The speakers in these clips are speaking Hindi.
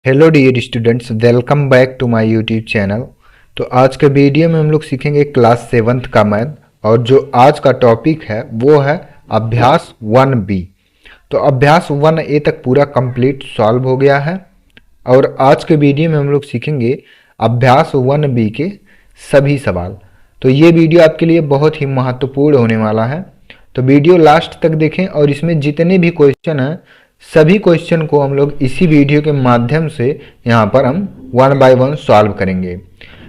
Hello dear students, welcome back to my YouTube channel. तो आज के वीडियो में हम लोग सीखेंगे क्लास 7th का मैथ। और जो आज का टॉपिक है वो है अभ्यास 1B। तो अभ्यास 1A तक पूरा कंप्लीट सॉल्व हो गया है और आज के वीडियो में हम लोग सीखेंगे अभ्यास 1B के सभी सवाल। तो ये वीडियो आपके लिए बहुत ही महत्वपूर्ण होने वाला है, तो वीडियो लास्ट तक देखें और इसमें जितने भी क्वेश्चन हैं सभी क्वेश्चन को हम लोग इसी वीडियो के माध्यम से यहाँ पर हम 1 बाय 1 सॉल्व करेंगे।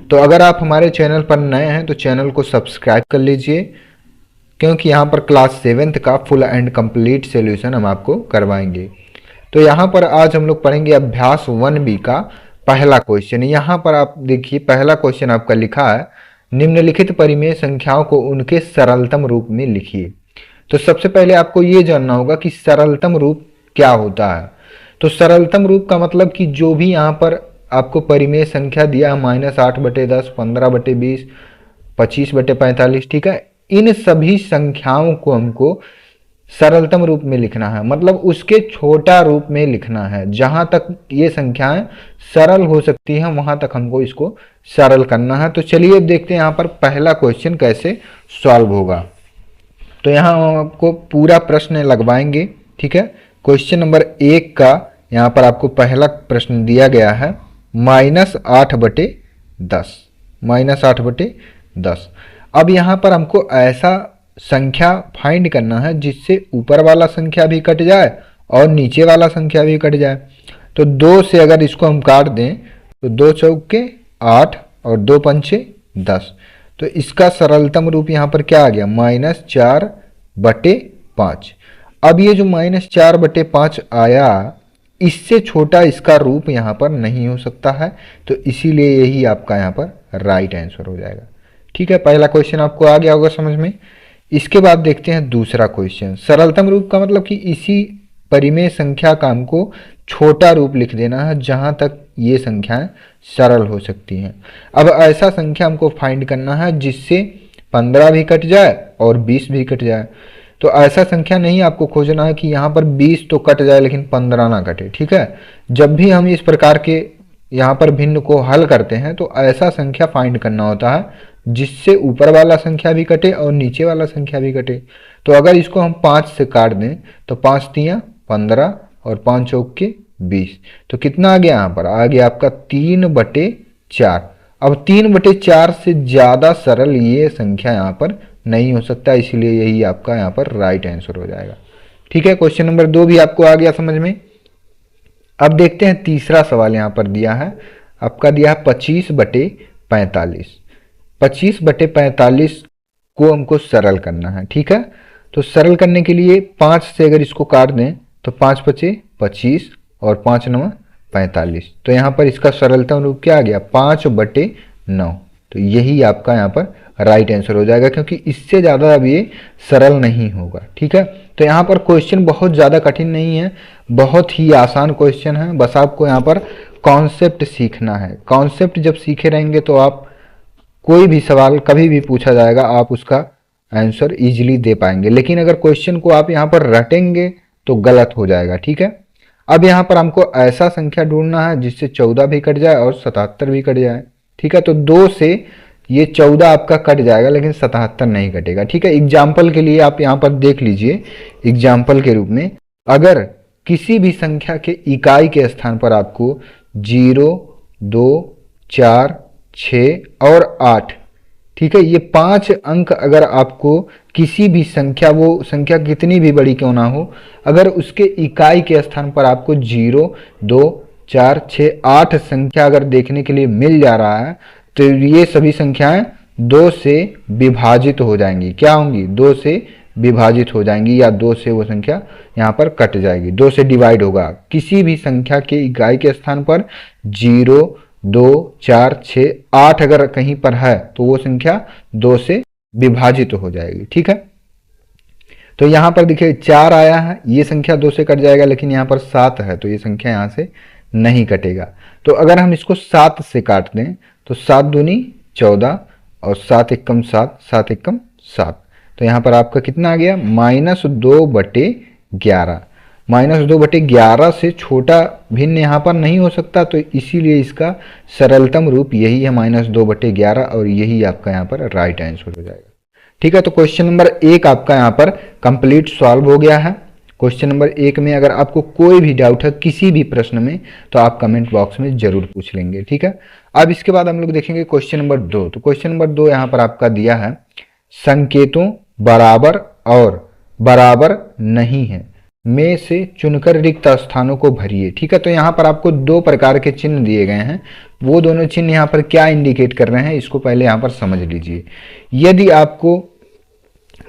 तो अगर आप हमारे चैनल पर नए हैं तो चैनल को सब्सक्राइब कर लीजिए, क्योंकि यहाँ पर क्लास 7th का फुल एंड कंप्लीट सॉल्यूशन हम आपको करवाएंगे। तो यहाँ पर आज हम लोग पढ़ेंगे अभ्यास 1B का पहला क्वेश्चन। यहाँ पर आप देखिए, पहला क्वेश्चन आपका लिखा है, निम्नलिखित परिमेय संख्याओं को उनके सरलतम रूप में लिखिए। तो सबसे पहले आपको ये जानना होगा कि सरलतम रूप क्या होता है। तो सरलतम रूप का मतलब कि जो भी यहाँ पर आपको परिमेय संख्या दिया है, -8/10, 15/20, 25/45, ठीक है, इन सभी संख्याओं को हमको सरलतम रूप में लिखना है, मतलब उसके छोटा रूप में लिखना है। जहां तक ये संख्याएं सरल हो सकती हैं वहां तक हमको इसको सरल करना है। तो चलिए अब देखते हैं यहाँ पर पहला क्वेश्चन कैसे सॉल्व होगा। तो यहाँ हम आपको पूरा प्रश्न लगवाएंगे, ठीक है। क्वेश्चन नंबर 1 का यहाँ पर आपको पहला प्रश्न दिया गया है, -8/10, -8/10। अब यहाँ पर हमको ऐसा संख्या फाइंड करना है जिससे ऊपर वाला संख्या भी कट जाए और नीचे वाला संख्या भी कट जाए। तो 2 से अगर इसको हम काट दें तो 2 चौके 8 और 2 पंचे 10। तो इसका सरलतम रूप यहाँ पर क्या आ गया, -4/5। अब ये जो -4/5 आया, इससे छोटा इसका रूप यहाँ पर नहीं हो सकता है, तो इसीलिए यही आपका यहाँ पर राइट आंसर हो जाएगा। ठीक है, पहला क्वेश्चन आपको आ गया होगा समझ में। इसके बाद देखते हैं दूसरा क्वेश्चन। सरलतम रूप का मतलब कि इसी परिमेय संख्या का हमको छोटा रूप लिख देना है जहाँ तक ये संख्याएं सरल हो सकती हैं। अब ऐसा संख्या हमको फाइंड करना है जिससे 15 भी कट जाए और 20 भी कट जाए। तो ऐसा संख्या नहीं आपको खोजना है कि यहाँ पर 20 तो कट जाए लेकिन 15 ना कटे, ठीक है। जब भी हम इस प्रकार के यहाँ पर भिन्न को हल करते हैं तो ऐसा संख्या फाइंड करना होता है जिससे ऊपर वाला संख्या भी कटे और नीचे वाला संख्या भी कटे। तो अगर इसको हम 5 से काट दें तो 5 तियां 15 और 5 चौके 20। तो कितना आ गया, यहाँ पर आ गया आपका 3/4। अब 3/4 से ज़्यादा सरल ये संख्या यहाँ पर नहीं हो सकता, इसलिए यही आपका यहाँ पर राइट आंसर हो जाएगा। ठीक है, क्वेश्चन नंबर 2 भी आपको आ गया समझ में। अब देखते हैं तीसरा सवाल यहाँ पर दिया है, आपका दिया है 25/45। 25/45 को हमको सरल करना है, ठीक है। तो सरल करने के लिए 5 से अगर इसको काट दें तो 5 × 5 = 25 और 5 × 9 = 45। तो यहाँ पर इसका सरलतम रूप क्या आ गया, 5/9। तो यही आपका यहाँ पर राइट आंसर हो जाएगा, क्योंकि इससे ज़्यादा अब ये सरल नहीं होगा, ठीक है। तो यहाँ पर क्वेश्चन बहुत ज़्यादा कठिन नहीं है, बहुत ही आसान क्वेश्चन है। बस आपको यहाँ पर कॉन्सेप्ट सीखना है। कॉन्सेप्ट जब सीखे रहेंगे तो आप कोई भी सवाल कभी भी पूछा जाएगा आप उसका आंसर इजीली दे पाएंगे। लेकिन अगर क्वेश्चन को आप यहाँ पर रटेंगे तो गलत हो जाएगा, ठीक है। अब यहाँ पर हमको ऐसा संख्या ढूंढना है जिससे 14 भी कट जाए और 77 भी कट जाए, ठीक है। तो 2 से ये 14 आपका कट जाएगा लेकिन 77 नहीं कटेगा, ठीक है। एग्जाम्पल के लिए आप यहाँ पर देख लीजिए, एग्जाम्पल के रूप में अगर किसी भी संख्या के इकाई के स्थान पर आपको 0, 2, 4, 6 और 8, ठीक है, ये 5 अंक अगर आपको किसी भी संख्या, वो संख्या कितनी भी बड़ी क्यों ना हो, अगर उसके इकाई के स्थान पर आपको 0, 2, 4, 6, 8 संख्या अगर देखने के लिए मिल जा रहा है तो ये सभी संख्याएं 2 से विभाजित हो जाएंगी। क्या होंगी, 2 से विभाजित हो जाएंगी, या 2 से वो संख्या यहाँ पर कट जाएगी, 2 से डिवाइड होगा। किसी भी संख्या के इकाई के स्थान पर 0, 2, 4, 6, 8 अगर कहीं पर है तो वो संख्या 2 से विभाजित हो जाएगी, ठीक है। तो यहाँ पर देखिए 4 आया है, ये संख्या 2 से कट जाएगा, लेकिन यहाँ पर 7 है तो ये संख्या यहाँ से नहीं कटेगा। तो अगर हम इसको 7 से काट दें तो 7 दूनी 14 और 7 एकम 7, 7 एकम 7। तो यहाँ पर आपका कितना आ गया, -2/11। -2/11 से छोटा भिन्न यहाँ पर नहीं हो सकता, तो इसीलिए इसका सरलतम रूप यही है -2/11 और यही आपका यहाँ पर राइट आंसर हो जाएगा। ठीक है, तो क्वेश्चन नंबर 1 आपका यहाँ पर कंप्लीट सॉल्व हो गया है। क्वेश्चन नंबर 1 में अगर आपको कोई भी डाउट है किसी भी प्रश्न में तो आप कमेंट बॉक्स में जरूर पूछ लेंगे। ठीक है, अब इसके बाद हम लोग देखेंगे क्वेश्चन नंबर 2। तो क्वेश्चन नंबर 2 यहाँ पर आपका दिया है संकेतों बराबर और बराबर नहीं है में से चुनकर रिक्त स्थानों को भरिए। ठीक है, तो यहाँ पर आपको दो प्रकार के चिन्ह दिए गए हैं, वो दोनों चिन्ह यहाँ पर क्या इंडिकेट कर रहे हैं इसको पहले यहाँ पर समझ लीजिए। यदि आपको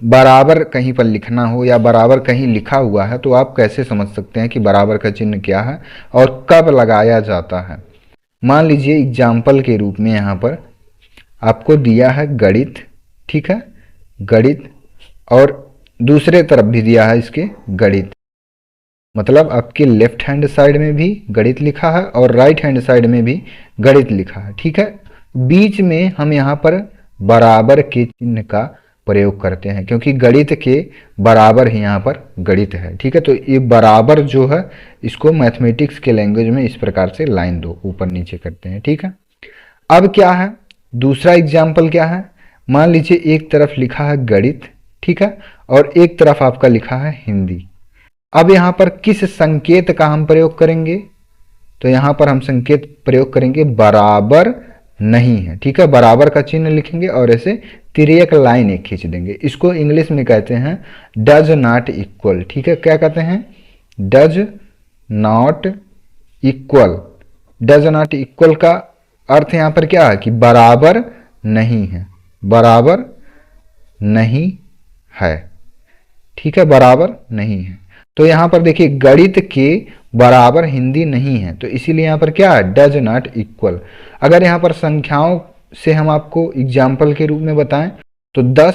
बराबर कहीं पर लिखना हो या बराबर कहीं लिखा हुआ है तो आप कैसे समझ सकते हैं कि बराबर का चिन्ह क्या है और कब लगाया जाता है। मान लीजिए एग्जाम्पल के रूप में यहाँ पर आपको दिया है गणित, ठीक है, गणित, और दूसरे तरफ भी दिया है इसके गणित, मतलब आपके लेफ्ट हैंड साइड में भी गणित लिखा है और राइट हैंड साइड में भी गणित लिखा है। ठीक है, बीच में हम यहाँ पर बराबर के चिन्ह का प्रयोग करते हैं क्योंकि गणित के बराबर ही यहाँ पर गणित है। ठीक है, तो ये बराबर जो है इसको मैथमेटिक्स के लैंग्वेज में इस प्रकार से लाइन दो ऊपर नीचे करते हैं। ठीक है, अब क्या है दूसरा एग्जाम्पल क्या है, मान लीजिए एक तरफ लिखा है गणित, ठीक है, और एक तरफ आपका लिखा है हिंदी। अब यहाँ पर किस संकेत का हम प्रयोग करेंगे, तो यहाँ पर हम संकेत प्रयोग करेंगे बराबर नहीं है। ठीक है, बराबर का चिन्ह लिखेंगे और ऐसे तिर्यक लाइन एक खींच देंगे। इसको इंग्लिश में कहते हैं डज नॉट इक्वल। ठीक है, क्या कहते हैं, does not equal. Does not equal का अर्थ यहाँ पर क्या है कि बराबर नहीं है, बराबर नहीं है। ठीक है, बराबर नहीं है। तो यहाँ पर देखिए गणित के बराबर हिंदी नहीं है, तो इसीलिए यहाँ पर क्या है डज नॉट इक्वल। अगर यहाँ पर संख्याओं से हम आपको एग्जाम्पल के रूप में बताएं तो 10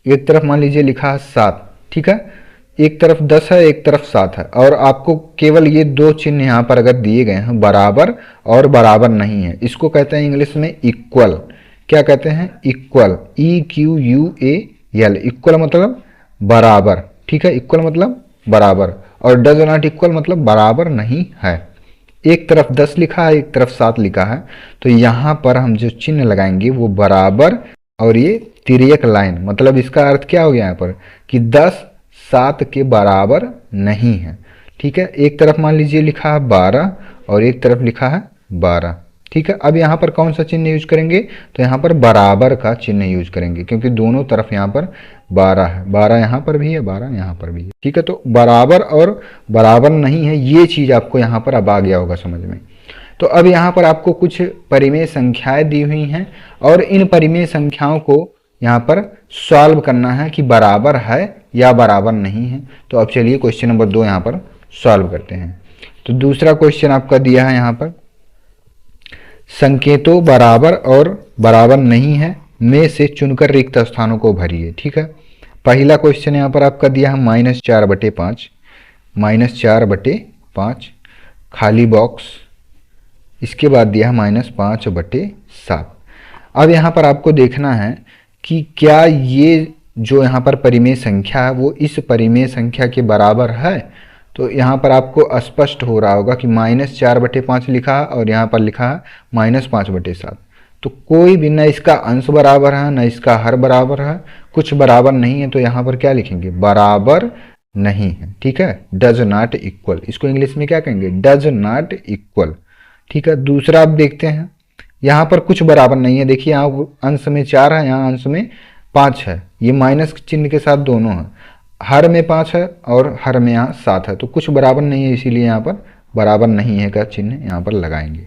एक तरफ मान लीजिए लिखा है 7, ठीक है, एक तरफ 10 है एक तरफ 7 है, और आपको केवल ये दो चिन्ह यहाँ पर अगर दिए गए हैं बराबर और बराबर नहीं है, इसको कहते हैं इंग्लिश में इक्वल। क्या कहते हैं, इक्वल, EQUAL, इक्वल मतलब बराबर। ठीक है, इक्वल मतलब बराबर, और डज नॉट इक्वल मतलब बराबर नहीं है। एक तरफ 10 लिखा है एक तरफ 7 लिखा है, तो यहाँ पर हम जो चिन्ह लगाएंगे वो बराबर और ये तिर्यक लाइन, मतलब इसका अर्थ क्या हो गया यहाँ पर कि 10 7 के बराबर नहीं है। ठीक है, एक तरफ मान लीजिए लिखा है 12 और एक तरफ लिखा है 12। ठीक है, अब यहाँ पर कौन सा चिन्ह यूज करेंगे, तो यहाँ पर बराबर का चिन्ह यूज करेंगे क्योंकि दोनों तरफ यहाँ पर 12 है, 12 यहाँ पर भी है 12 यहाँ पर भी है। ठीक है, तो बराबर और बराबर नहीं है, ये चीज़ आपको यहाँ पर अब आ गया होगा समझ में। तो अब यहाँ पर आपको कुछ परिमेय संख्याएं दी हुई हैं और इन परिमेय संख्याओं को यहाँ पर सॉल्व करना है कि बराबर है या बराबर नहीं है। तो अब चलिए क्वेश्चन नंबर 2 यहाँ पर सॉल्व करते हैं। तो दूसरा क्वेश्चन आपका दिया है यहाँ पर संकेतों बराबर और बराबर नहीं है में से चुनकर रिक्त स्थानों को भरिए। ठीक है, पहला क्वेश्चन यहाँ पर आपका दिया है -4/5, -4/5 खाली बॉक्स, इसके बाद दिया है -5/7। अब यहाँ पर आपको देखना है कि क्या ये जो यहाँ पर परिमेय संख्या है वो इस परिमेय संख्या के बराबर है। तो यहाँ पर आपको स्पष्ट हो रहा होगा कि -4/5 लिखा है और यहाँ पर लिखा है -5/7, तो कोई भी न इसका अंश बराबर है न इसका हर बराबर है, कुछ बराबर नहीं है, तो यहाँ पर क्या लिखेंगे बराबर नहीं है। ठीक है, डज नॉट इक्वल, इसको इंग्लिश में क्या कहेंगे डज नॉट इक्वल। ठीक है, दूसरा आप देखते हैं यहाँ पर कुछ बराबर नहीं है, देखिए यहाँ अंश में 4 है यहाँ अंश में 5 है, ये माइनस चिन्ह के साथ दोनों है, हर में 5 है और हर में यहाँ 7 है, तो कुछ बराबर नहीं है, इसीलिए यहाँ पर बराबर नहीं है का चिन्ह यहाँ पर लगाएंगे।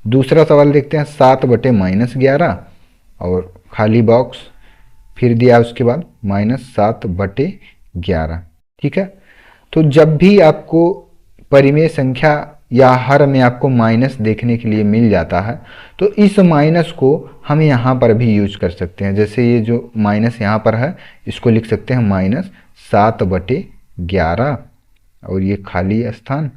दूसरा सवाल देखते हैं 7/-11 और खाली बॉक्स, फिर दिया उसके बाद -7/11। ठीक है, तो जब भी आपको परिमेय संख्या या हर में आपको माइनस देखने के लिए मिल जाता है तो इस माइनस को हम यहाँ पर भी यूज कर सकते हैं। जैसे ये जो माइनस यहाँ पर है इसको लिख सकते हैं -7/11 और ये खाली स्थान,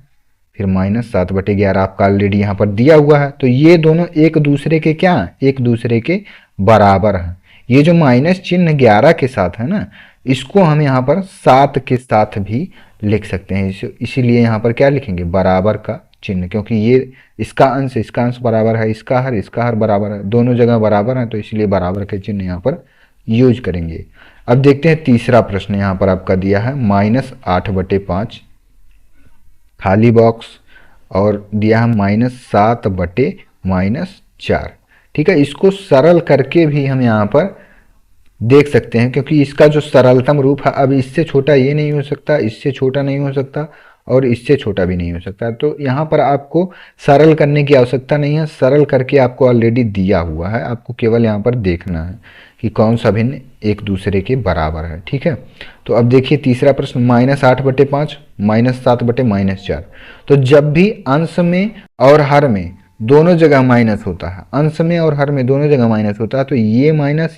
फिर -7/11 आपका ऑलरेडी यहाँ पर दिया हुआ है, तो ये दोनों एक दूसरे के क्या, एक दूसरे के बराबर हैं। ये जो माइनस चिन्ह 11 के साथ है ना, इसको हम यहाँ पर 7 के साथ भी लिख सकते हैं। इसीलिए यहाँ पर क्या लिखेंगे, बराबर का चिन्ह, क्योंकि ये इसका अंश बराबर है, इसका हर बराबर है, दोनों जगह बराबर है, तो इसलिए बराबर के चिन्ह यहाँ पर यूज करेंगे। अब देखते हैं तीसरा प्रश्न यहाँ पर आपका दिया है -8/5 खाली बॉक्स, और दिया है -7/-4। ठीक है, इसको सरल करके भी हम यहाँ पर देख सकते हैं, क्योंकि इसका जो सरलतम रूप है, अब इससे छोटा ये नहीं हो सकता, इससे छोटा नहीं हो सकता, और इससे छोटा भी नहीं हो सकता। तो यहाँ पर आपको सरल करने की आवश्यकता नहीं है, सरल करके आपको ऑलरेडी दिया हुआ है, आपको केवल यहाँ पर देखना है कि कौन सा भिन्न एक दूसरे के बराबर है। ठीक है, तो अब देखिए तीसरा प्रश्न, -8/5 -7/-4। तो जब भी अंश में और हर में दोनों जगह माइनस होता है, अंश में और हर में दोनों जगह माइनस होता है, तो ये माइनस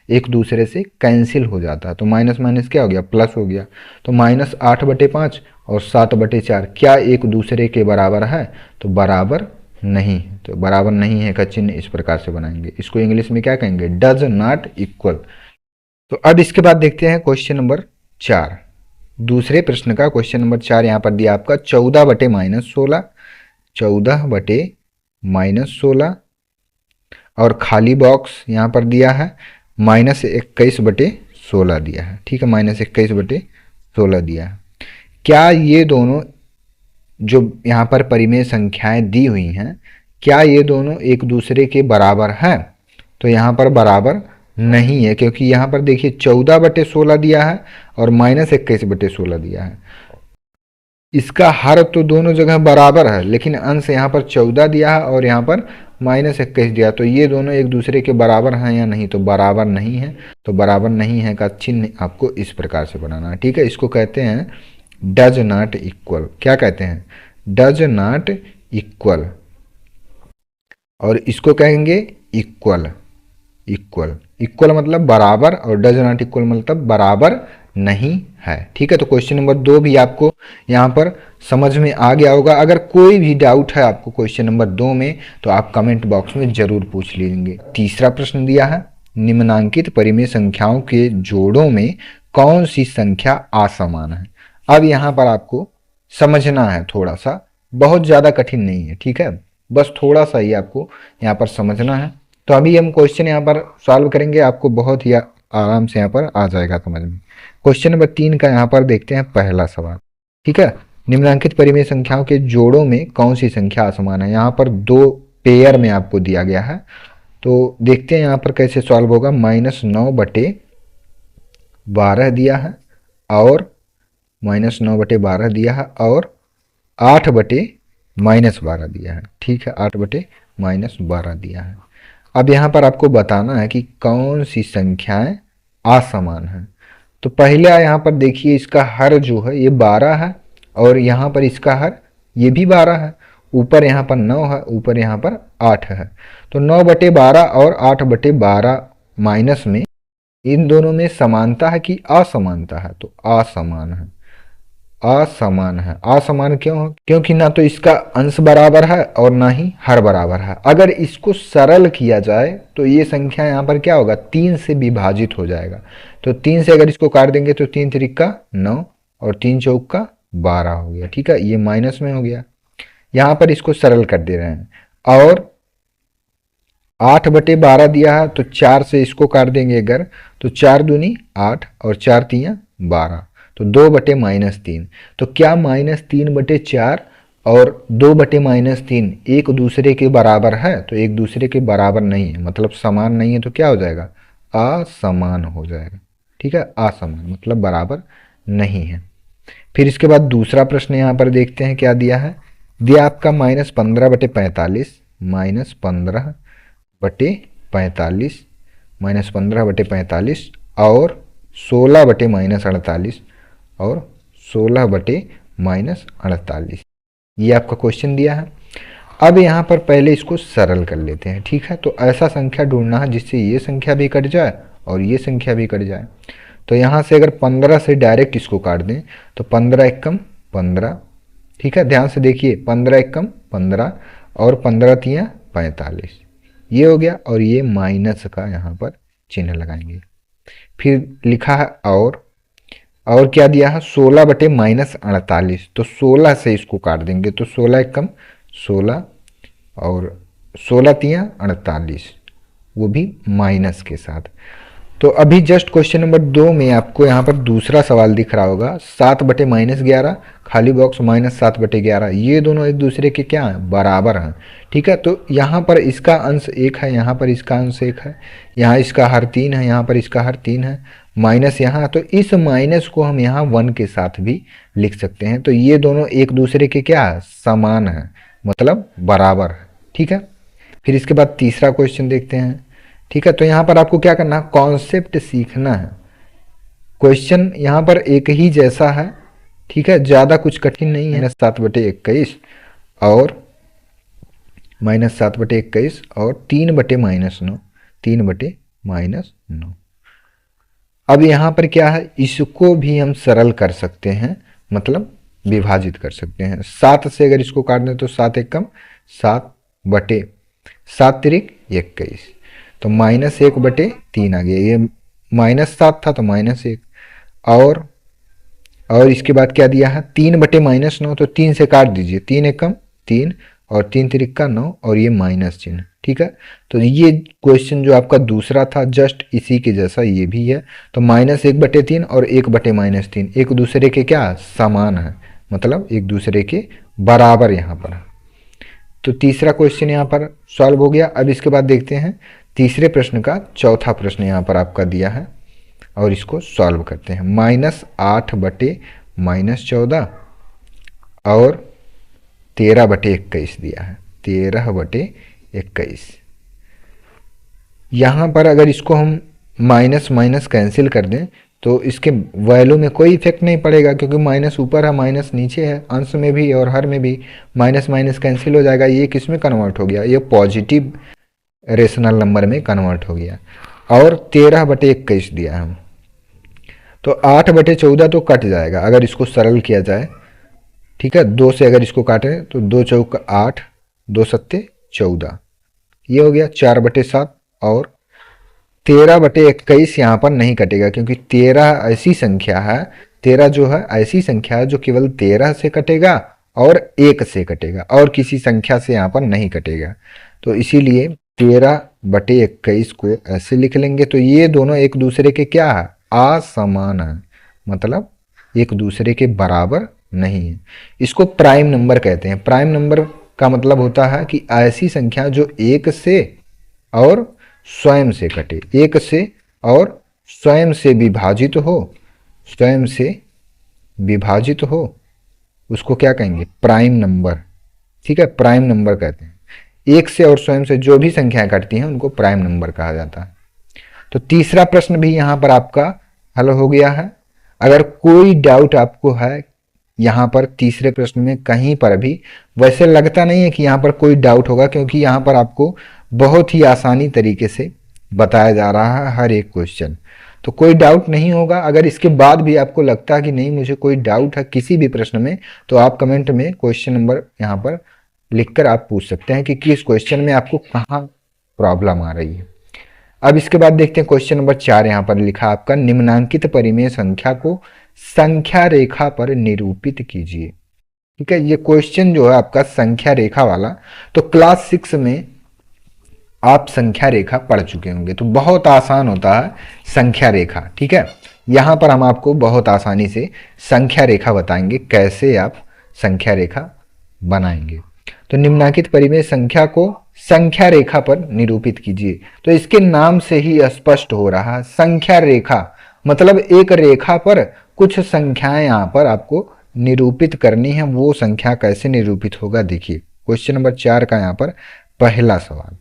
एक दूसरे से कैंसिल हो जाता है, तो माइनस माइनस क्या हो गया, प्लस हो गया। तो -8/5 और 7/4 क्या एक दूसरे के बराबर है, तो बराबर नहीं है। तो बराबर नहीं है का चिन्ह इस प्रकार से बनाएंगे, इसको इंग्लिश में क्या कहेंगे, डज नॉट इक्वल। तो अब इसके बाद देखते हैं क्वेश्चन नंबर 4, दूसरे प्रश्न का क्वेश्चन नंबर 4 यहाँ पर दिया आपका 14/-16, 14/-16, और खाली बॉक्स यहाँ पर दिया है -21/16 दिया है। ठीक है, -21/16 दिया है। क्या ये दोनों जो यहाँ पर परिमेय संख्याएं दी हुई हैं, क्या ये दोनों एक दूसरे के बराबर हैं, तो यहाँ पर बराबर नहीं है, क्योंकि यहाँ पर देखिए 14/16 दिया है और -21/16 दिया है। इसका हर तो दोनों जगह बराबर है, लेकिन अंश यहाँ पर 14 दिया है और यहाँ पर -21 दिया, तो ये दोनों एक दूसरे के बराबर हैं या नहीं, तो बराबर नहीं है। तो बराबर नहीं है का चिन्ह आपको इस प्रकार से बनाना है। ठीक है, इसको कहते हैं डज नॉट इक्वल। क्या कहते हैं, डज नॉट इक्वल, और इसको कहेंगे इक्वल। इक्वल मतलब बराबर, और डज नॉट इक्वल मतलब बराबर नहीं है। ठीक है, तो क्वेश्चन नंबर 2 भी आपको यहाँ पर समझ में आ गया होगा। अगर कोई भी डाउट है आपको क्वेश्चन नंबर 2 में, तो आप कमेंट बॉक्स में जरूर पूछ लीजिए। तीसरा प्रश्न दिया है, निम्नांकित परिमेय संख्याओं के जोड़ों में कौन सी संख्या असमान है। अब यहाँ पर आपको समझना है थोड़ा सा, बहुत ज़्यादा कठिन नहीं है। ठीक है, बस थोड़ा सा ही आपको यहाँ पर समझना है। तो अभी हम क्वेश्चन यहाँ पर सॉल्व करेंगे, आपको बहुत ही आराम से यहाँ पर आ जाएगा समझ में। क्वेश्चन नंबर 3 का यहाँ पर देखते हैं पहला सवाल। ठीक है, निम्नलिखित परिमेय संख्याओं के जोड़ों में कौन सी संख्या असमान है। यहाँ पर 2 पेयर में आपको दिया गया है, तो देखते हैं यहाँ पर कैसे सॉल्व होगा। -9/12 दिया है, और -9/12 दिया है, और 8/-12 दिया है। ठीक है, 8/-12 दिया है। अब यहाँ पर आपको बताना है कि कौन सी संख्याएं असमान हैं। तो पहला यहाँ पर देखिए, इसका हर जो है ये 12 है, और यहाँ पर इसका हर ये भी 12 है, ऊपर यहाँ पर 9 है, ऊपर यहाँ पर 8 है। तो 9/12 और 8/12 माइनस में इन दोनों में समानता है कि असमानता है, तो असमान है। असमान है, असमान क्यों है, क्योंकि ना तो इसका अंश बराबर है और ना ही हर बराबर है। अगर इसको सरल किया जाए तो ये संख्या यहाँ पर क्या होगा, 3 से विभाजित हो जाएगा। तो 3 से अगर इसको काट देंगे तो 3 3 9 और 3 4 12 हो गया। ठीक है, ये माइनस में हो गया। यहाँ पर इसको सरल कर दे रहे हैं, और 8/12 दिया है, तो 4 से इसको काट देंगे अगर, तो 4 दूनी 8 और 4 3 12, तो 2/-3। तो क्या -3/4 और 2/-3 एक दूसरे के बराबर है, तो एक दूसरे के बराबर नहीं है, मतलब समान नहीं है, तो क्या हो जाएगा, असमान हो जाएगा। ठीक है, असमान मतलब बराबर नहीं है। फिर इसके बाद दूसरा प्रश्न यहाँ पर देखते हैं क्या दिया है। दिया आपका -15/45, -15/45 और 16/-48 और 16/-48, ये आपका क्वेश्चन दिया है। अब यहाँ पर पहले इसको सरल कर लेते हैं। ठीक है, तो ऐसा संख्या ढूंढना है जिससे ये संख्या भी कट जाए और ये संख्या भी कट जाए। तो यहाँ से अगर 15 से डायरेक्ट इसको काट दें तो 15 एकम 15। ठीक है, ध्यान से देखिए, 15 एकम 15 और 15 तियाँ 45, ये हो गया, और ये माइनस का यहाँ पर चिन्ह लगाएंगे। फिर लिखा है और क्या दिया है 16 बटे -48, तो 16 से इसको काट देंगे तो 16 एकम 16 और 16 तिया 48, वो भी माइनस के साथ। तो अभी जस्ट क्वेश्चन नंबर 2 में आपको यहाँ पर दूसरा सवाल दिख रहा होगा 7 बटे -11 खाली बॉक्स -7 बटे 11, ये दोनों एक दूसरे के क्या हैं बराबर हैं। ठीक है, तो यहाँ पर इसका अंश 1 है, यहाँ पर इसका अंश 1 है, यहाँ इसका हर 3 है, यहाँ पर इसका हर 3 है, माइनस यहाँ, तो इस माइनस को हम यहाँ 1 के साथ भी लिख सकते हैं। तो ये दोनों एक दूसरे के क्या है समान है, मतलब बराबर है। ठीक है, फिर इसके बाद तीसरा क्वेश्चन देखते हैं। ठीक है, तो यहाँ पर आपको क्या करना है कॉन्सेप्ट सीखना है। क्वेश्चन यहाँ पर एक ही जैसा है, ठीक है, ज़्यादा कुछ कठिन नहीं है। -7 बटे 21 और -7 बटे 21 और 3 बटे -9, 3 बटे -9। अब यहाँ पर क्या है इसको भी हम सरल कर सकते हैं, मतलब विभाजित कर सकते हैं। 7 से अगर इसको काट दें तो 7 एकम 7 बटे 7 तिरिक 21, तो -1 बटे 3 आ गया। ये -7 था तो -1 और इसके बाद क्या दिया है 3 बटे -9, तो 3 से काट दीजिए, 3 एकम 3 और 3 तिरिक्का 9 और ये माइनस चिन्ह। ठीक है, तो ये क्वेश्चन जो आपका दूसरा था जस्ट इसी के जैसा ये भी है। तो -1 बटे 3 और 1 बटे -3 एक दूसरे के क्या समान है, मतलब एक दूसरे के बराबर यहाँ पर। तो तीसरा क्वेश्चन यहाँ पर सॉल्व हो गया। अब इसके बाद देखते हैं तीसरे प्रश्न का चौथा प्रश्न यहाँ पर आपका दिया है और इसको सॉल्व करते हैं। -8 बटे -14 और 13 बटे 21 दिया है, 13 बटे 21। यहाँ पर अगर इसको हम माइनस माइनस कैंसिल कर दें तो इसके वैल्यू में कोई इफेक्ट नहीं पड़ेगा, क्योंकि माइनस ऊपर है माइनस नीचे है, अंश में भी और हर में भी माइनस माइनस कैंसिल हो जाएगा। ये किस में कन्वर्ट हो गया, ये पॉजिटिव रेशनल नंबर में कन्वर्ट हो गया। और 13 बटे 21 दिया हम, तो 8 बटे 14 तो कट जाएगा अगर इसको सरल किया जाए। ठीक है, 2 से अगर इसको काटें तो 2 चौक 8, 2 सत्ते 14, ये हो गया 4 बटे 7 और 13 बटे 21 यहाँ पर नहीं कटेगा, क्योंकि 13 ऐसी संख्या है, 13 जो है ऐसी संख्या है जो केवल 13 से कटेगा और 1 से कटेगा और किसी संख्या से यहाँ पर नहीं कटेगा। तो इसीलिए 13 बटे 21 को ऐसे लिख लेंगे। तो ये दोनों एक दूसरे के क्या है असमान है, मतलब एक दूसरे के बराबर नहीं है। इसको प्राइम नंबर कहते हैं। प्राइम नंबर का मतलब होता है कि ऐसी संख्या जो 1 से और स्वयं से कटे, 1 से और स्वयं से विभाजित हो, स्वयं से विभाजित हो, उसको क्या कहेंगे प्राइम नंबर। ठीक है, प्राइम नंबर कहते हैं। 1 से और स्वयं से जो भी संख्याएं कटती हैं उनको प्राइम नंबर कहा जाता है। तो तीसरा प्रश्न भी यहाँ पर आपका हल हो गया है। अगर कोई डाउट आपको है यहाँ पर तीसरे प्रश्न में कहीं पर भी, वैसे लगता नहीं है कि यहाँ पर कोई डाउट होगा, क्योंकि यहाँ पर आपको बहुत ही आसानी तरीके से बताया जा रहा है हर एक क्वेश्चन, तो कोई डाउट नहीं होगा। अगर इसके बाद भी आपको लगता है कि नहीं मुझे कोई डाउट है किसी भी प्रश्न में, तो आप कमेंट में क्वेश्चन नंबर यहाँ पर लिखकर आप पूछ सकते हैं कि किस क्वेश्चन में आपको कहाँ प्रॉब्लम आ रही है। अब इसके बाद देखते हैं क्वेश्चन नंबर 4 यहाँ पर लिखा आपका निम्नांकित परिमेय संख्या को संख्या रेखा पर निरूपित कीजिए। ठीक है, ये क्वेश्चन जो है आपका संख्या रेखा वाला, तो क्लास 6 में आप संख्या रेखा पढ़ चुके होंगे, तो बहुत आसान होता है संख्या रेखा। ठीक है, यहाँ पर हम आपको बहुत आसानी से संख्या रेखा बताएंगे कैसे आप संख्या रेखा बनाएंगे। तो निम्नांकित परिमेय संख्या को संख्या रेखा पर निरूपित कीजिए। तो इसके नाम से ही स्पष्ट हो रहा है संख्या रेखा, मतलब एक रेखा पर कुछ संख्याएं यहाँ पर आपको निरूपित करनी है। वो संख्या कैसे निरूपित होगा देखिए, क्वेश्चन नंबर 4 का यहाँ पर पहला सवाल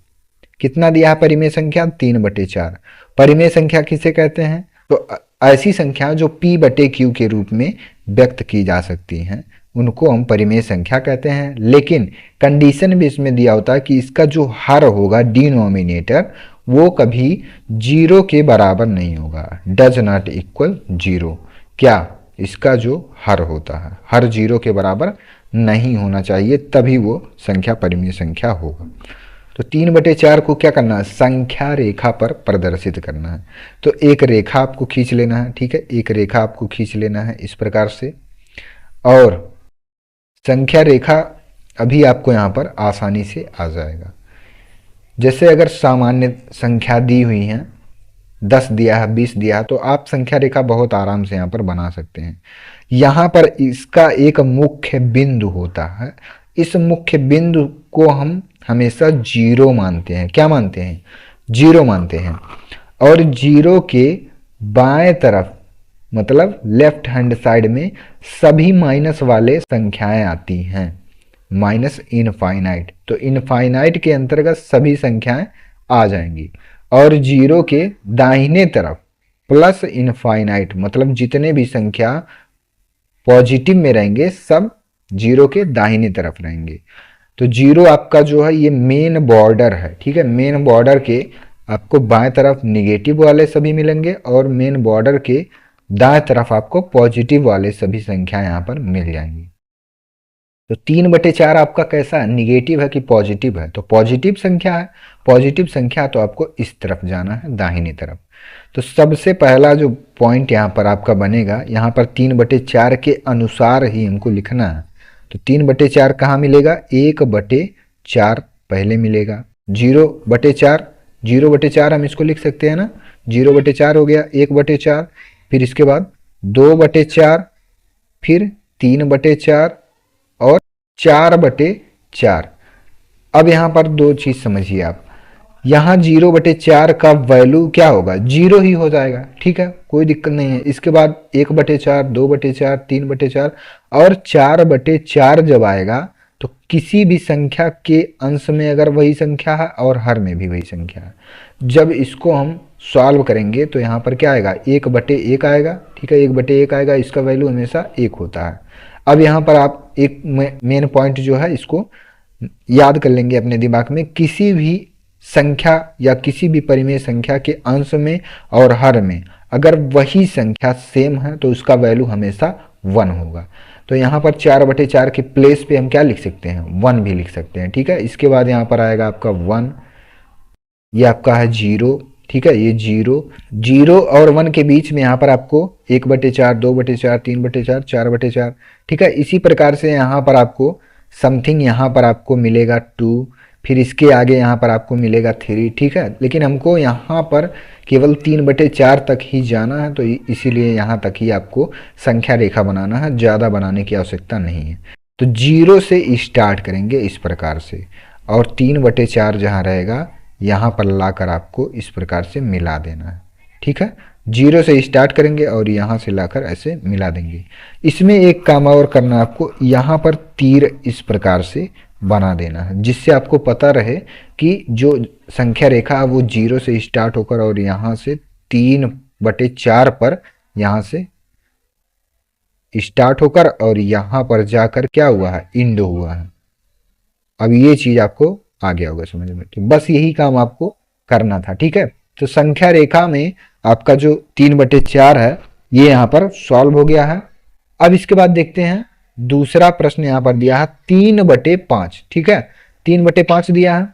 कितना दिया है परिमेय संख्या 3/4। परिमेय संख्या किसे कहते हैं, तो ऐसी संख्या जो p बटे q के रूप में व्यक्त की जा सकती हैं उनको हम परिमेय संख्या कहते हैं। लेकिन कंडीशन भी इसमें दिया होता है कि इसका जो हर होगा डिनोमिनेटर वो कभी 0 के बराबर नहीं होगा, डज नॉट इक्वल 0। क्या इसका जो हर होता है हर 0 के बराबर नहीं होना चाहिए, तभी वो संख्या परिमेय संख्या होगा। तो 3/4 को क्या करना है, संख्या रेखा पर प्रदर्शित करना है। तो एक रेखा आपको खींच लेना है, ठीक है, एक रेखा आपको खींच लेना है इस प्रकार से। और संख्या रेखा अभी आपको यहाँ पर आसानी से आ जाएगा। जैसे अगर सामान्य संख्या दी हुई हैं, 10 दिया है, 20 दिया है, तो आप संख्या रेखा बहुत आराम से यहाँ पर बना सकते हैं। यहाँ पर इसका एक मुख्य बिंदु होता है, इस मुख्य बिंदु को हम हमेशा जीरो मानते हैं। क्या मानते हैं, जीरो मानते हैं। और जीरो के बाएं तरफ मतलब लेफ्ट हैंड साइड में सभी माइनस वाले संख्याएं आती हैं, माइनस इनफाइनाइट। तो इनफाइनाइट के अंतर्गत सभी संख्याएं आ जाएंगी। और जीरो के दाहिने तरफ प्लस इनफाइनाइट मतलब जितने भी संख्या पॉजिटिव में रहेंगे सब जीरो के दाहिने तरफ रहेंगे। तो जीरो आपका जो है ये मेन बॉर्डर है, ठीक है, मेन बॉर्डर के आपको बाएं तरफ निगेटिव वाले सभी मिलेंगे और मेन बॉर्डर के दाएं तरफ आपको पॉजिटिव वाले सभी संख्या यहाँ पर मिल जाएंगी। तो 3/4 आपका कैसा है, निगेटिव है कि पॉजिटिव है, तो पॉजिटिव संख्या है। पॉजिटिव संख्या तो आपको इस तरफ जाना है, दाहिनी तरफ। तो सबसे पहला जो पॉइंट यहाँ पर आपका बनेगा, यहाँ पर 3/4 के अनुसार ही हमको लिखना है। तो 3/4 कहाँ मिलेगा, 1/4 पहले मिलेगा। 0/4, 0/4 हम इसको लिख सकते हैं ना, 0/4 हो गया, 1/4, फिर इसके बाद 2/4, फिर 3/4 और 4/4। अब यहाँ पर दो चीज समझिए आप, यहाँ 0/4 का वैल्यू क्या होगा, जीरो ही हो जाएगा, ठीक है, कोई दिक्कत नहीं है। इसके बाद 1/4, 2/4, 3/4 और 4/4 जब आएगा तो किसी भी संख्या के अंश में अगर वही संख्या है और हर में भी वही संख्या है, जब इसको हम सॉल्व करेंगे तो यहाँ पर क्या आएगा, 1/1 आएगा, ठीक है, 1/1 आएगा, इसका वैल्यू हमेशा 1 होता है। अब यहाँ पर आप एक मेन पॉइंट जो है इसको याद कर लेंगे अपने दिमाग में, किसी भी संख्या या किसी भी परिमेय संख्या के अंश में और हर में अगर वही संख्या सेम है तो उसका वैल्यू हमेशा 1 होगा। तो यहाँ पर 4/4 के प्लेस पे हम क्या लिख सकते हैं, 1 भी लिख सकते हैं, ठीक है। इसके बाद यहाँ पर आएगा आपका 1, ये आपका है 0, ठीक है, ये 0 और 1 के बीच में यहाँ पर आपको 1/4, 2/4, 3/4, 4/4, ठीक है। इसी प्रकार से यहाँ पर आपको समथिंग यहाँ पर आपको मिलेगा 2, फिर इसके आगे यहाँ पर आपको मिलेगा 3, ठीक है। लेकिन हमको यहाँ पर केवल 3/4 तक ही जाना है, तो इसीलिए यहाँ तक ही आपको संख्या रेखा बनाना है, ज़्यादा बनाने की आवश्यकता नहीं है। तो 0 से स्टार्ट करेंगे इस प्रकार से, और 3/4 जहाँ रहेगा यहाँ पर लाकर आपको इस प्रकार से मिला देना है, ठीक है। 0 से स्टार्ट करेंगे और यहाँ से लाकर ऐसे मिला देंगे। इसमें एक काम और करना, आपको यहाँ पर तीर इस प्रकार से बना देना है, जिससे आपको पता रहे कि जो संख्या रेखा है वो 0 से स्टार्ट होकर और यहाँ से 3/4 पर यहाँ से स्टार्ट होकर और यहाँ पर जाकर क्या हुआ है, इंड हुआ है। अब ये चीज आपको आ गया होगा समझ में, तो बस यही काम आपको करना था, ठीक है। तो संख्या रेखा में आपका जो 3/4 है ये यहाँ पर सॉल्व हो गया है। अब इसके बाद देखते हैं दूसरा प्रश्न यहाँ पर दिया है 3/5, ठीक है, 3/5 दिया है।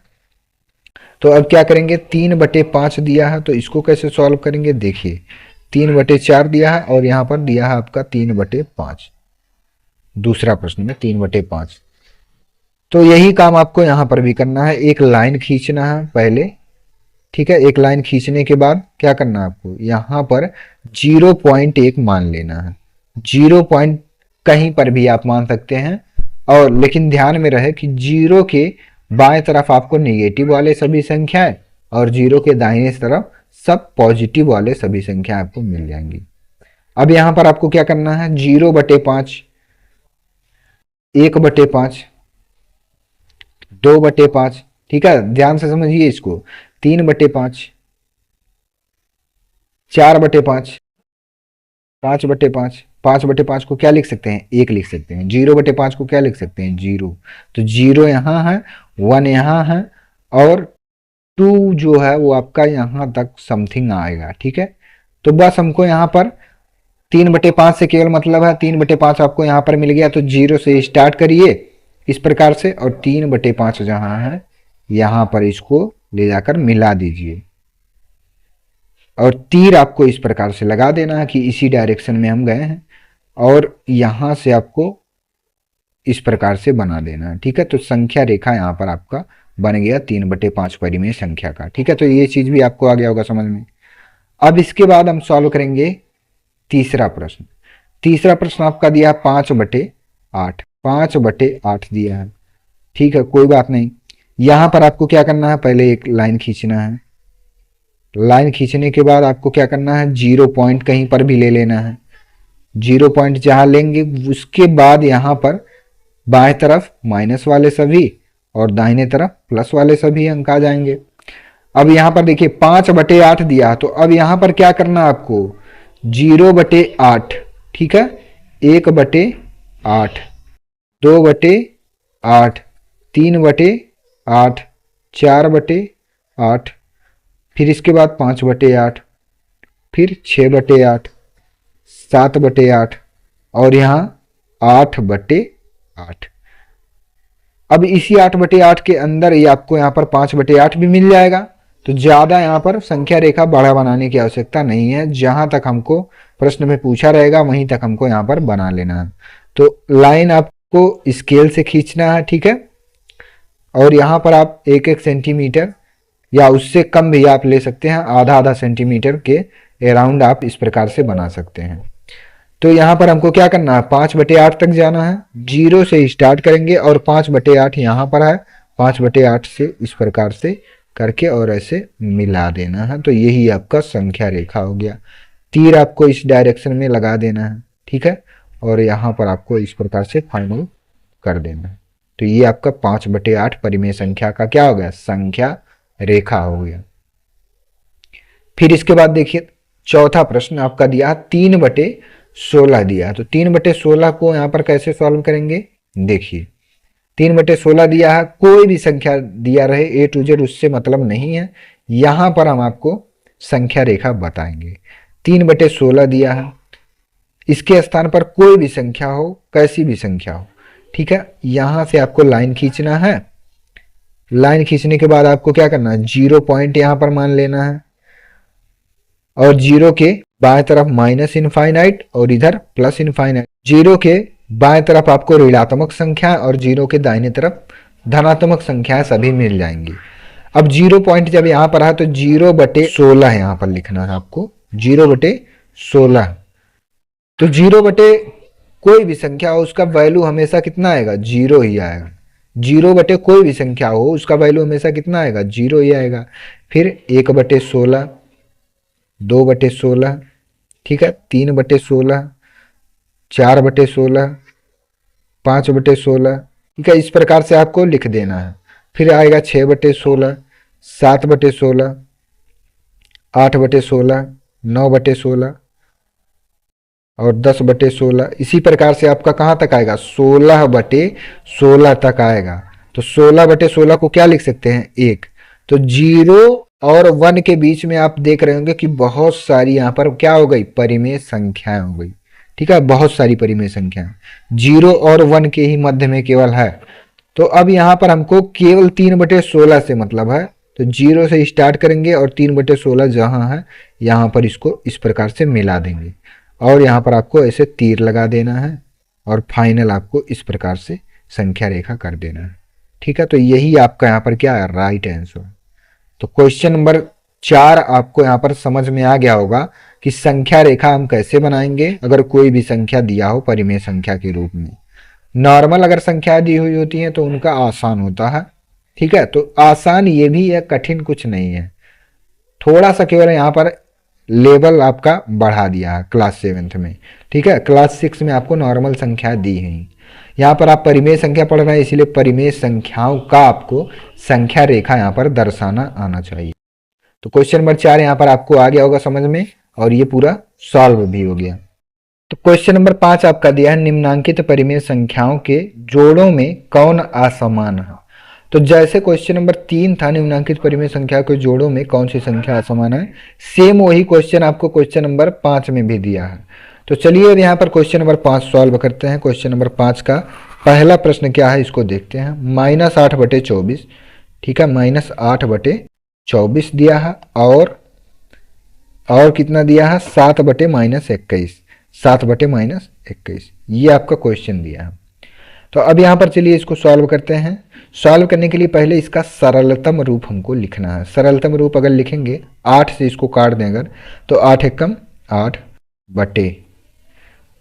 तो अब क्या करेंगे, 3/5 दिया है तो इसको कैसे सॉल्व करेंगे, देखिए 3/4 दिया है और यहाँ पर दिया है आपका 3/5, दूसरा प्रश्न में 3/5। तो यही काम आपको यहाँ पर भी करना है, एक लाइन खींचना है पहले, ठीक है। एक लाइन खींचने के बाद क्या करना है आपको, यहाँ पर 0.1 मान लेना है। 0 पॉइंट कहीं पर भी आप मान सकते हैं, और लेकिन ध्यान में रहे कि 0 के बाएं तरफ आपको नेगेटिव वाले सभी संख्याएं और 0 के दाहिने तरफ सब पॉजिटिव वाले सभी संख्याएं आपको मिल जाएंगी। अब यहाँ पर आपको क्या करना है, 0/5, 1/5, 2/5, ठीक है, ध्यान से समझिए इसको, 3/5, 4/5, 5/5। 5/5 को क्या लिख सकते हैं, 1 लिख सकते हैं। 0/5 को क्या लिख सकते हैं, 0। तो 0 यहाँ है, 1 यहाँ है और 2 जो है वो आपका यहाँ तक समथिंग आएगा, ठीक है। तो बस हमको यहाँ पर 3/5 से केवल मतलब है, 3/5 आपको यहाँ पर मिल गया, तो 0 से स्टार्ट करिए इस प्रकार से, और 3/5 जहाँ है यहाँ पर इसको ले जाकर मिला दीजिए और तीर आपको इस प्रकार से लगा देना है कि इसी डायरेक्शन में हम गए हैं और यहाँ से आपको इस प्रकार से बना देना है। ठीक है, तो संख्या रेखा यहाँ पर आपका बन गया 3/5 परिमेय संख्या का। ठीक है, तो ये चीज भी आपको आ गया होगा समझ में। अब इसके बाद हम सॉल्व करेंगे तीसरा प्रश्न। तीसरा प्रश्न आपका दिया 5/8, 5/8 दिया है। ठीक है, कोई बात नहीं। यहां पर आपको क्या करना है, पहले एक लाइन खींचना है। लाइन खींचने के बाद आपको क्या करना है, 0 पॉइंट कहीं पर भी ले लेना है। 0 पॉइंट जहां लेंगे उसके बाद यहां पर बाएं तरफ माइनस वाले सभी और दाहिने तरफ प्लस वाले सभी अंक आ जाएंगे। अब यहां पर देखिए 5/8 दिया, तो अब यहां पर क्या करना है आपको, 0/8। ठीक है, 1/8, 2/8, 3/8, 4/8, फिर इसके बाद 5/8, फिर 6/8, 7/8 और यहाँ 8/8। अब इसी 8/8 के अंदर ही आपको यहाँ पर 5/8 भी मिल जाएगा। तो ज्यादा यहाँ पर संख्या रेखा बड़ा बनाने की आवश्यकता नहीं है। जहां तक हमको प्रश्न में पूछा रहेगा वहीं तक हमको यहाँ पर बना लेना है। तो लाइन आपको स्केल से खींचना है। ठीक है, और यहाँ पर आप 1-1 सेंटीमीटर या उससे कम भी आप ले सकते हैं, आधा सेंटीमीटर के अराउंड आप इस प्रकार से बना सकते हैं। तो यहाँ पर हमको क्या करना है, 5/8 तक जाना है। 0 से स्टार्ट करेंगे और 5/8 यहाँ पर है, 5/8 से इस प्रकार से करके और ऐसे मिला देना है। तो यही आपका संख्या रेखा हो गया। तीर आपको इस डायरेक्शन में लगा देना है। ठीक है, और यहाँ पर आपको इस प्रकार से फाइनल कर देना है। तो ये आपका 5/8 परिमेय संख्या का क्या हो गया, संख्या रेखा हो गया। फिर इसके बाद देखिए चौथा प्रश्न आपका दिया 3/16 दिया। तो 3/16 को यहाँ पर कैसे सॉल्व करेंगे, देखिए 3/16 दिया है, कोई भी संख्या दिया रहे A to Z उससे मतलब नहीं है। यहां पर हम आपको संख्या रेखा बताएंगे। 3/16 दिया है, इसके स्थान पर कोई भी संख्या हो, कैसी भी संख्या हो। ठीक है, यहां से आपको लाइन खींचना है। लाइन खींचने के बाद आपको क्या करना है, 0 पॉइंट यहां पर मान लेना है और 0 के बाएं तरफ माइनस इनफाइनाइट और इधर प्लस इनफाइनाइट। 0 के बाएं तरफ आपको ऋणात्मक संख्या और 0 के दाहिने तरफ धनात्मक संख्याएं सभी मिल जाएंगी। अब 0 पॉइंट जब यहां पर है तो 0/16 यहां पर लिखना है आपको, 0/16। तो 0 कोई भी संख्या हो उसका वैल्यू हमेशा कितना आएगा, 0 ही आएगा। 0 कोई भी संख्या हो उसका वैल्यू हमेशा कितना आएगा, 0 ही आएगा। फिर 1/16, 2/16, ठीक है, 3/16, 4/16, 5/16। ठीक है, इस प्रकार से आपको लिख देना है। फिर आएगा 6/16, 7/16, 8/16, 9/16 और 10/16। इसी प्रकार से आपका कहाँ तक आएगा, 16/16 तक आएगा। तो 16/16 को क्या लिख सकते हैं, 1। तो 0 और 1 के बीच में आप देख रहे होंगे कि बहुत सारी यहाँ पर क्या हो गई, परिमेय संख्याएं हो गई। ठीक है, बहुत सारी परिमेय संख्याएं 0 और 1 के ही मध्य में केवल है। तो अब यहाँ पर हमको केवल 3/16 से मतलब है। तो 0 से स्टार्ट करेंगे और 3/16 जहां है यहाँ पर इसको इस प्रकार से मिला देंगे और यहाँ पर आपको ऐसे तीर लगा देना है और फाइनल आपको इस प्रकार से संख्या रेखा कर देना है। ठीक है, तो यही आपका यहाँ पर क्या है, राइट आंसर। तो क्वेश्चन नंबर 4 आपको यहाँ पर समझ में आ गया होगा कि संख्या रेखा हम कैसे बनाएंगे अगर कोई भी संख्या दिया हो परिमेय संख्या के रूप में। नॉर्मल अगर संख्या दी हुई होती है तो उनका आसान होता है। ठीक है, तो आसान ये भी है, कठिन कुछ नहीं है। थोड़ा सा केवल यहाँ पर लेवल आपका बढ़ा दिया है क्लास 7th में। ठीक है, क्लास 6 में आपको नॉर्मल संख्या दी है। यहाँ पर आप परिमेय संख्या पढ़ रहे हैं, इसलिए परिमेय संख्याओं का आपको संख्या रेखा यहाँ पर दर्शाना आना चाहिए। तो क्वेश्चन नंबर 4 यहाँ पर आपको आ गया होगा समझ में और ये पूरा सॉल्व भी हो गया। तो क्वेश्चन नंबर 5 आपका दिया है, निम्नांकित परिमेय संख्याओं के जोड़ों में कौन असमान है। तो जैसे क्वेश्चन नंबर 3 था, निम्नांकित परिमेय संख्या के जोड़ों में कौन सी संख्या असमान है, सेम वही क्वेश्चन आपको क्वेश्चन नंबर 5 में भी दिया है। तो चलिए अब यहाँ पर क्वेश्चन नंबर 5 सॉल्व करते हैं। क्वेश्चन नंबर 5 का पहला प्रश्न क्या है इसको देखते हैं। -8/24 ठीक है, -8/24 दिया है, और कितना दिया है, 7/-21, 7/-21, ये आपका क्वेश्चन दिया है। तो अब यहाँ पर चलिए इसको सॉल्व करते हैं। सॉल्व करने के लिए पहले इसका सरलतम रूप हमको लिखना है। सरलतम रूप अगर लिखेंगे, 8 से इसको काट दें अगर, तो 8 एकम 8 बटे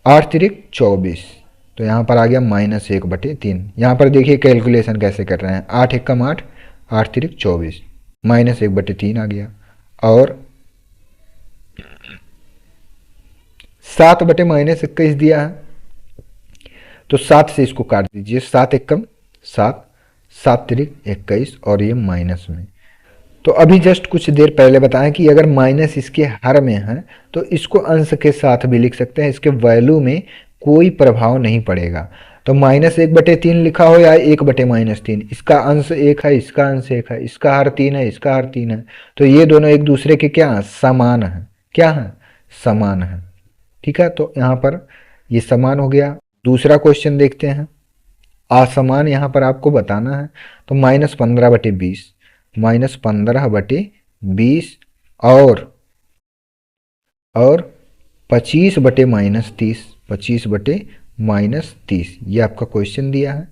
8 तिरिक 24, तो यहाँ पर आ गया -1/3। यहाँ पर देखिए कैलकुलेशन कैसे कर रहे हैं, 8 एकम 8, 8 तिरिक 24, -1/3 आ गया, और 7/-21 दिया है, तो 7 से इसको काट दीजिए, 7 एकम 7, 7 तिरिक 21, और ये माइनस में। तो अभी जस्ट कुछ देर पहले बताएं कि अगर माइनस इसके हर में है तो इसको अंश के साथ भी लिख सकते हैं, इसके वैल्यू में कोई प्रभाव नहीं पड़ेगा। तो -1/3 लिखा हो या 1/-3, इसका अंश 1 है, इसका अंश 1 है, इसका हर 3 है, इसका हर 3 है, तो ये दोनों एक दूसरे के क्या हैं, समान हैं। क्या हैं, समान हैं। ठीक है, तो यहाँ पर ये समान हो गया। दूसरा क्वेश्चन देखते हैं। असमान यहाँ पर आपको बताना है, तो -15/20, -15/20 और 25/-30, 25/-30, ये आपका क्वेश्चन दिया है।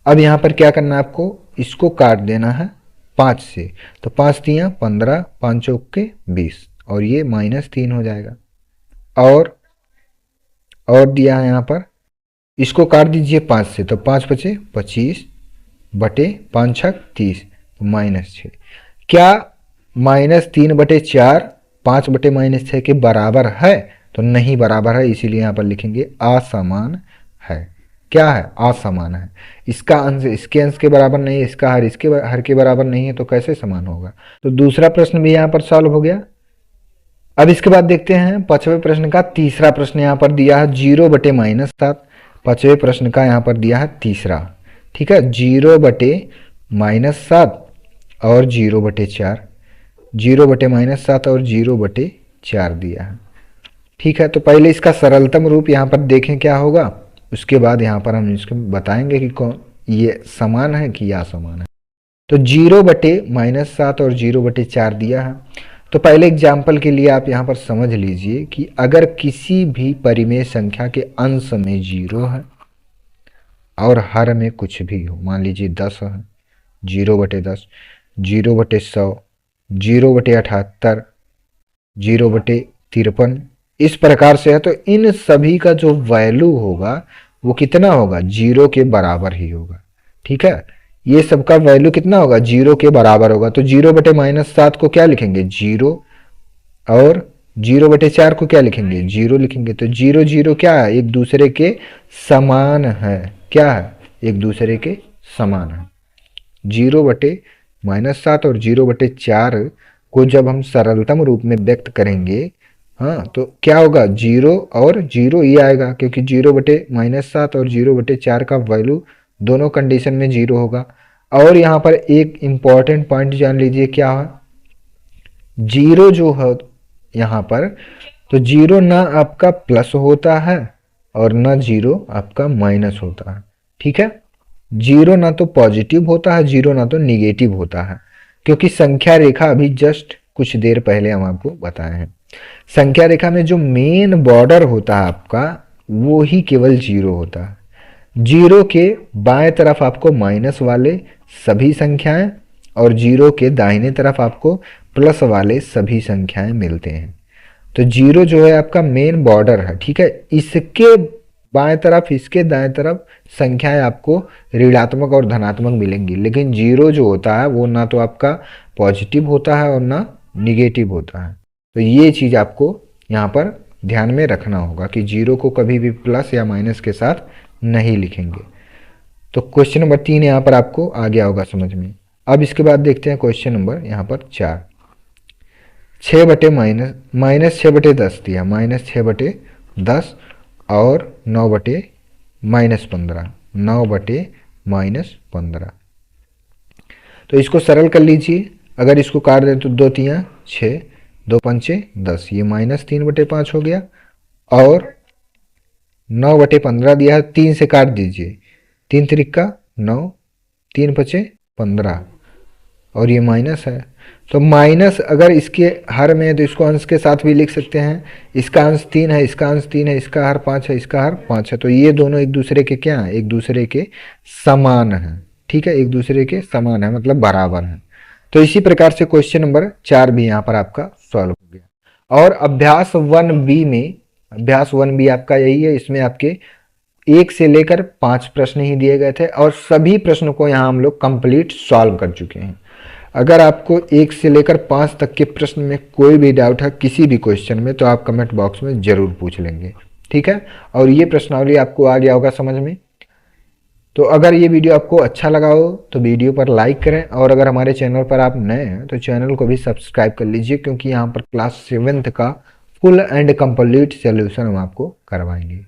अब यहाँ पर क्या करना है आपको, इसको काट देना है 5 से, तो 5 तियाँ 15, 5 चौके 20, और ये -3 हो जाएगा। और दिया है यहाँ पर, इसको काट दीजिए 5 से, तो 5 बचे 25 बटे 5 छक 30, तो -6। क्या -3/4 5/-6 के बराबर है, तो नहीं बराबर है, इसीलिए यहाँ पर लिखेंगे असमान है। क्या है, असमान है। इसका अंश इसके अंश के बराबर नहीं है, इसका हर इसके हर के बराबर नहीं है, तो कैसे समान होगा। तो दूसरा प्रश्न भी यहाँ पर सॉल्व हो गया। अब इसके बाद देखते हैं 5वें प्रश्न का तीसरा प्रश्न। यहाँ पर दिया है 0/-7, 5वें प्रश्न का यहाँ पर दिया है तीसरा। ठीक है, 0/-7 और 0/4, 0/-7 और 0/4 दिया है। ठीक है, तो पहले इसका सरलतम रूप यहाँ पर देखें क्या होगा, उसके बाद यहाँ पर हम इसको बताएंगे कि कौन ये समान है कि या असमान है। तो 0/-7 और 0/4 दिया है। तो पहले एग्जाम्पल के लिए आप यहाँ पर समझ लीजिए कि अगर किसी भी परिमेय संख्या के अंश में 0 है और हर में कुछ भी हो, मान लीजिए 10 है, 0/10, 0/100, 0/78, 0/53, इस प्रकार से है, तो इन सभी का जो वैल्यू होगा वो कितना होगा, 0 के बराबर ही होगा। ठीक है, ये सबका वैल्यू कितना होगा, 0 के बराबर होगा। तो 0/-7 को क्या लिखेंगे, 0, और 0/4 को क्या लिखेंगे, 0 लिखेंगे। तो 0 0 क्या है, एक दूसरे के समान है। क्या है, एक दूसरे के समान है। 0/-7 और 0/4 को जब हम सरलतम रूप में व्यक्त करेंगे, हाँ, तो क्या होगा, 0 और 0 ये आएगा, क्योंकि 0/-7 और 0/4 का वैल्यू दोनों कंडीशन में 0 होगा। और यहाँ पर एक इंपॉर्टेंट पॉइंट जान लीजिए, क्या है, 0 जो है यहाँ पर, तो 0 ना आपका प्लस होता है और ना 0 आपका माइनस होता है। ठीक है, 0 ना तो पॉजिटिव होता है, 0 ना तो निगेटिव होता है, क्योंकि संख्या रेखा अभी जस्ट कुछ देर पहले हम आपको बताए हैं, संख्या रेखा में जो मेन बॉर्डर होता है आपका, वो ही केवल 0 होता है। 0 के बाएं तरफ आपको माइनस वाले सभी संख्याएं और 0 के दाहिने तरफ आपको प्लस वाले सभी संख्याएं मिलते हैं। तो 0 जो है आपका मेन बॉर्डर है। ठीक है, इसके बाएं तरफ, इसके दाएं तरफ संख्याएं आपको ऋणात्मक और धनात्मक मिलेंगी, लेकिन 0 जो होता है वो ना तो आपका पॉजिटिव होता है और ना निगेटिव होता है। तो ये चीज़ आपको यहाँ पर ध्यान में रखना होगा कि 0 को कभी भी प्लस या माइनस के साथ नहीं लिखेंगे। तो क्वेश्चन नंबर 3 यहाँ पर आपको आ गया होगा समझ में। अब इसके बाद देखते हैं क्वेश्चन नंबर यहाँ पर 4। 6/-10 दिया, -6/10 और 9/-15, 9/-15। तो इसको सरल कर लीजिए। अगर इसको काट दें तो 2 तियाँ 6, 2 पंचे 10, ये -3/5 हो गया। और 9/15 दिया है, 3 से काट दीजिए, 3 त्रिक का 9, 3 पचे 15, और ये माइनस है। तो माइनस अगर इसके हर में है तो इसको अंश के साथ भी लिख सकते हैं। इसका अंश 3 है, इसका अंश 3 है, इसका हर 5 है, इसका हर 5 है। तो ये दोनों एक दूसरे के क्या हैं? एक दूसरे के समान हैं। ठीक है, एक दूसरे के समान है मतलब बराबर है। तो इसी प्रकार से क्वेश्चन नंबर 4 भी यहाँ पर आपका सॉल्व हो गया। और अभ्यास 1B में, अभ्यास 1B आपका यही है, इसमें आपके 1 से लेकर 5 प्रश्न ही दिए गए थे और सभी प्रश्नों को यहाँ हम लोग कंप्लीट सॉल्व कर चुके हैं। अगर आपको 1 से लेकर 5 तक के प्रश्न में कोई भी डाउट है किसी भी क्वेश्चन में, तो आप कमेंट बॉक्स में जरूर पूछ लेंगे। ठीक है, और ये प्रश्नावली आपको आ गया होगा समझ में। तो अगर ये वीडियो आपको अच्छा लगा हो तो वीडियो पर लाइक करें, और अगर हमारे चैनल पर आप नए हैं तो चैनल को भी सब्सक्राइब कर लीजिए, क्योंकि यहाँ पर क्लास 7th का फुल एंड कंप्लीट सोल्यूशन हम आपको करवाएंगे।